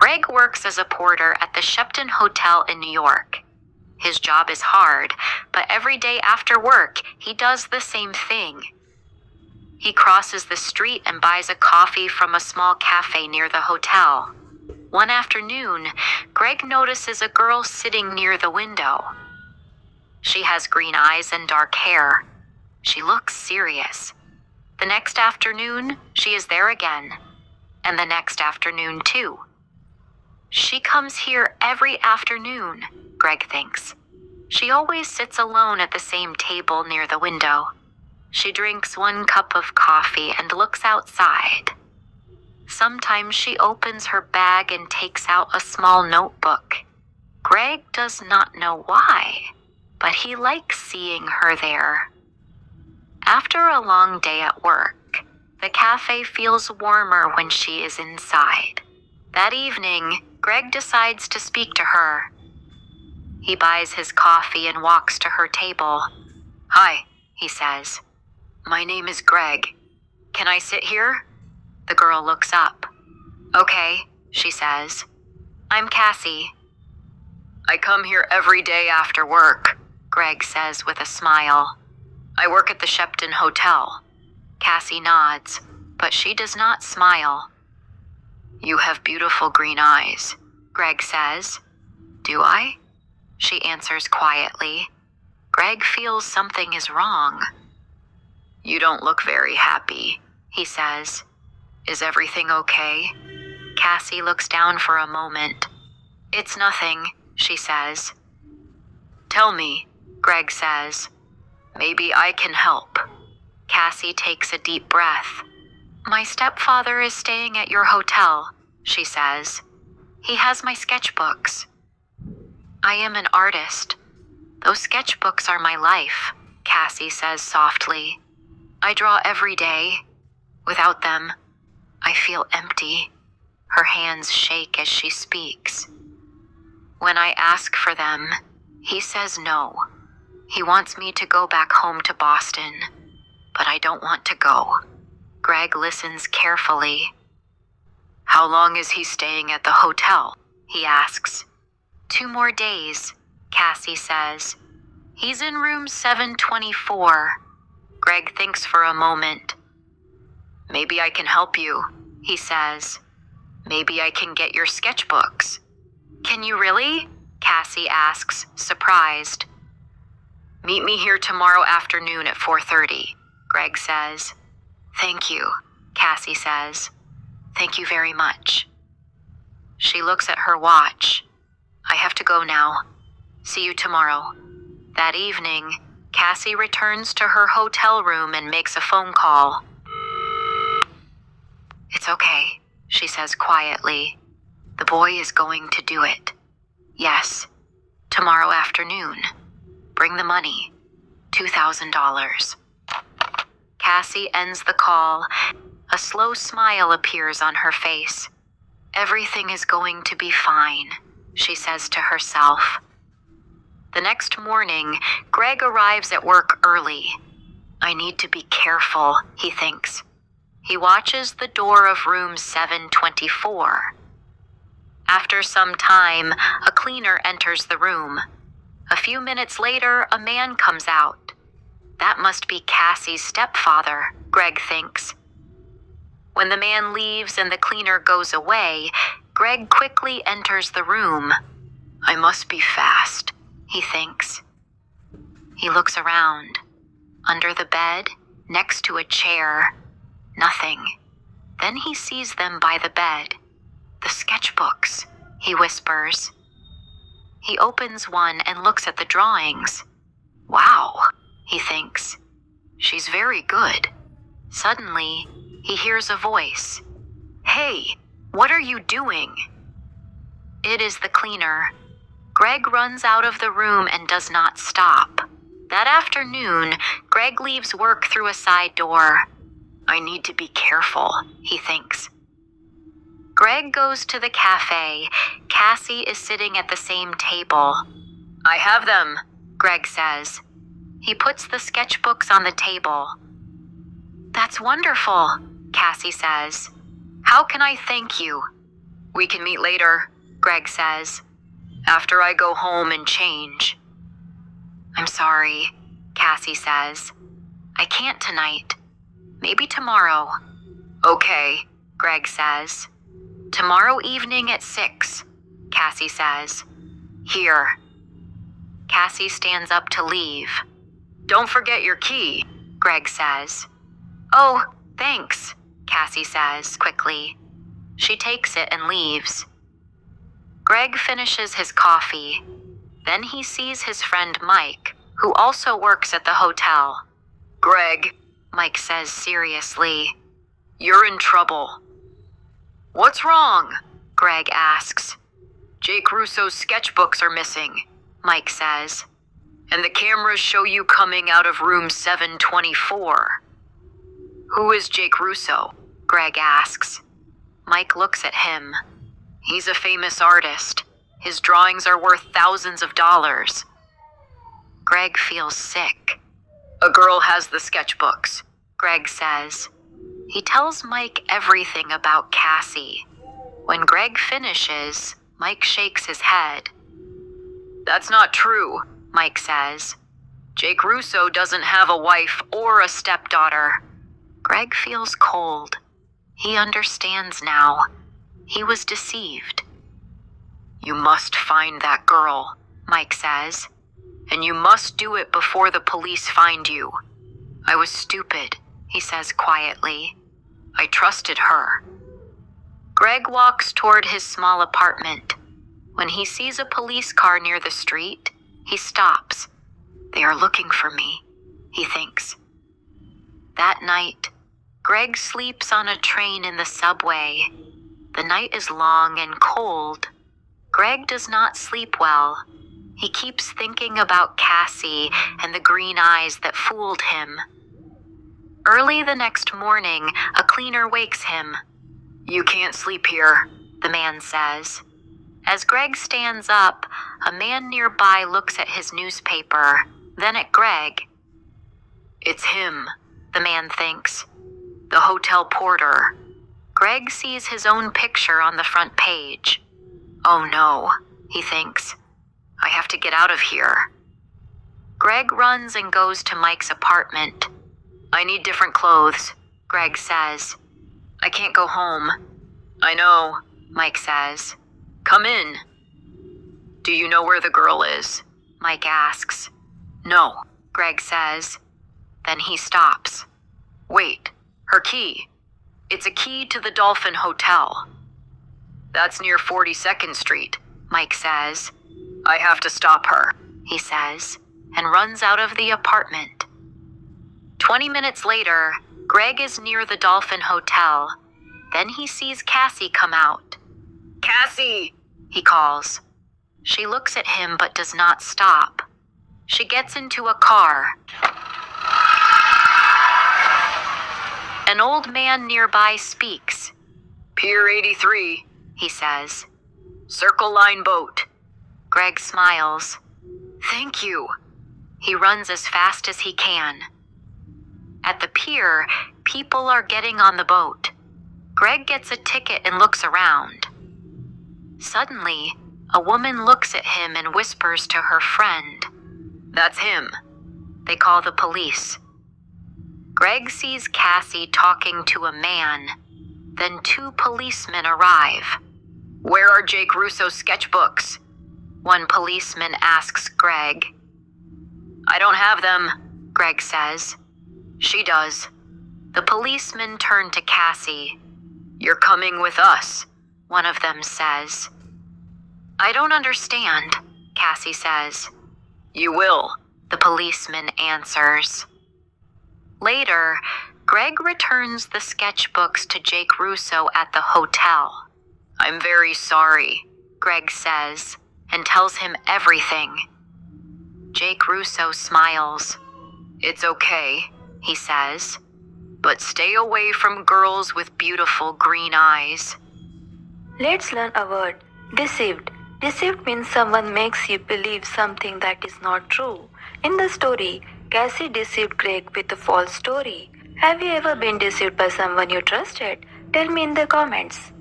Greg works as a porter at the Shepton Hotel in New York. His job is hard, but every day after work, he does the same thing. He crosses the street and buys a coffee from a small cafe near the hotel. One afternoon, Greg notices a girl sitting near the window. She has green eyes and dark hair. She looks serious. The next afternoon, she is there again. And the next afternoon, too. She comes here every afternoon, Greg thinks. She always sits alone at the same table near the window. She drinks 1 cup of coffee and looks outside. Sometimes she opens her bag and takes out a small notebook. Greg does not know why, but he likes seeing her there. After a long day at work, the cafe feels warmer when she is inside. That evening, Greg decides to speak to her. He buys his coffee and walks to her table. "Hi," he says. "My name is Greg. Can I sit here?" The girl looks up. "Okay," she says. "I'm Cassie." "I come here every day after work," Greg says with a smile. "I work at the Shepton Hotel." Cassie nods, but she does not smile. "You have beautiful green eyes," Greg says. "Do I?" She answers quietly. Greg feels something is wrong. "You don't look very happy," he says. "Is everything okay?" Cassie looks down for a moment. "It's nothing," she says. "Tell me," Greg says. "Maybe I can help." Cassie takes a deep breath. "My stepfather is staying at your hotel," she says. "He has my sketchbooks." "I am an artist. Those sketchbooks are my life," Cassie says softly. "I draw every day. Without them, I feel empty." Her hands shake as she speaks. "When I ask for them, he says no. He wants me to go back home to Boston, but I don't want to go." Greg listens carefully. "How long is he staying at the hotel?" he asks. 2 more days, Cassie says. "He's in room 724. Greg thinks for a moment. "Maybe I can help you," he says. "Maybe I can get your sketchbooks." "Can you really?" Cassie asks, surprised. "Meet me here tomorrow afternoon at 4:30, Greg says. "Thank you," Cassie says. "Thank you very much." She looks at her watch. "I have to go now. See you tomorrow." That evening, Cassie returns to her hotel room and makes a phone call. "It's okay," she says quietly. "The boy is going to do it. Yes, tomorrow afternoon. Bring the money, $2,000. Cassie ends the call. A slow smile appears on her face. "Everything is going to be fine," she says to herself. The next morning, Greg arrives at work early. "I need to be careful," he thinks. He watches the door of room 724. After some time, a cleaner enters the room. A few minutes later, a man comes out. That must be Cassie's stepfather, Greg thinks. When the man leaves and the cleaner goes away, Greg quickly enters the room. "I must be fast," he thinks. He looks around. Under the bed, next to a chair, nothing. Then he sees them by the bed. "The sketchbooks," he whispers. He opens one and looks at the drawings. "Wow," he thinks. "She's very good." Suddenly, he hears a voice. "Hey, what are you doing?" It is the cleaner. Greg runs out of the room and does not stop. That afternoon, Greg leaves work through a side door. "I need to be careful," he thinks. Greg goes to the cafe. Cassie is sitting at the same table. "I have them," Greg says. He puts the sketchbooks on the table. "That's wonderful," Cassie says. "How can I thank you?" We can meet later, Greg says, after I go home and change. I'm sorry, Cassie says. I can't tonight. Maybe tomorrow. Okay, Greg says. Tomorrow evening at 6, Cassie says. Here. Cassie stands up to leave. Don't forget your key, Greg says. Oh, thanks, Cassie says quickly. She takes it and leaves. Greg finishes his coffee. Then he sees his friend Mike, who also works at the hotel. Greg, Mike says seriously, you're in trouble. What's wrong? Greg asks. Jake Russo's sketchbooks are missing, Mike says. And the cameras show you coming out of room 724. Who is Jake Russo? Greg asks. Mike looks at him. He's a famous artist. His drawings are worth thousands of dollars. Greg feels sick. A girl has the sketchbooks, Greg says. He tells Mike everything about Cassie. When Greg finishes, Mike shakes his head. That's not true, Mike says. Jake Russo doesn't have a wife or a stepdaughter. Greg feels cold. He understands now. He was deceived. You must find that girl, Mike says. And you must do it before the police find you. I was stupid, he says quietly. I trusted her. Greg walks toward his small apartment. When he sees a police car near the street, he stops. They are looking for me, he thinks. That night, Greg sleeps on a train in the subway. The night is long and cold. Greg does not sleep well. He keeps thinking about Cassie and the green eyes that fooled him. Early the next morning, a cleaner wakes him. You can't sleep here, the man says. As Greg stands up, a man nearby looks at his newspaper, then at Greg. It's him, the man thinks. The hotel porter. Greg sees his own picture on the front page. Oh no, he thinks. I have to get out of here. Greg runs and goes to Mike's apartment. I need different clothes, Greg says. I can't go home. I know, Mike says. Come in. Do you know where the girl is? Mike asks. No, Greg says. Then he stops. Wait, her key. It's a key to the Dolphin Hotel. That's near 42nd Street, Mike says. I have to stop her, he says, and runs out of the apartment. 20 minutes later, Greg is near the Dolphin Hotel. Then he sees Cassie come out. Cassie, he calls. She looks at him but does not stop. She gets into a car. An old man nearby speaks. Pier 83, he says. Circle Line boat. Greg smiles. Thank you. He runs as fast as he can. At the pier, people are getting on the boat. Greg gets a ticket and looks around. Suddenly, a woman looks at him and whispers to her friend. That's him. They call the police. Greg sees Cassie talking to a man. Then 2 policemen arrive. Where are Jake Russo's sketchbooks? One policeman asks Greg. I don't have them, Greg says. She does. The policemen turn to Cassie. You're coming with us, one of them says. I don't understand, Cassie says. You will, the policeman answers. Later, Greg returns the sketchbooks to Jake Russo at the hotel. I'm very sorry, Greg says, and tells him everything. Jake Russo smiles. It's okay, he says, but stay away from girls with beautiful green eyes. Let's learn a word, deceived. Deceived means someone makes you believe something that is not true. In the story, Cassie deceived Greg with a false story. Have you ever been deceived by someone you trusted? Tell me in the comments.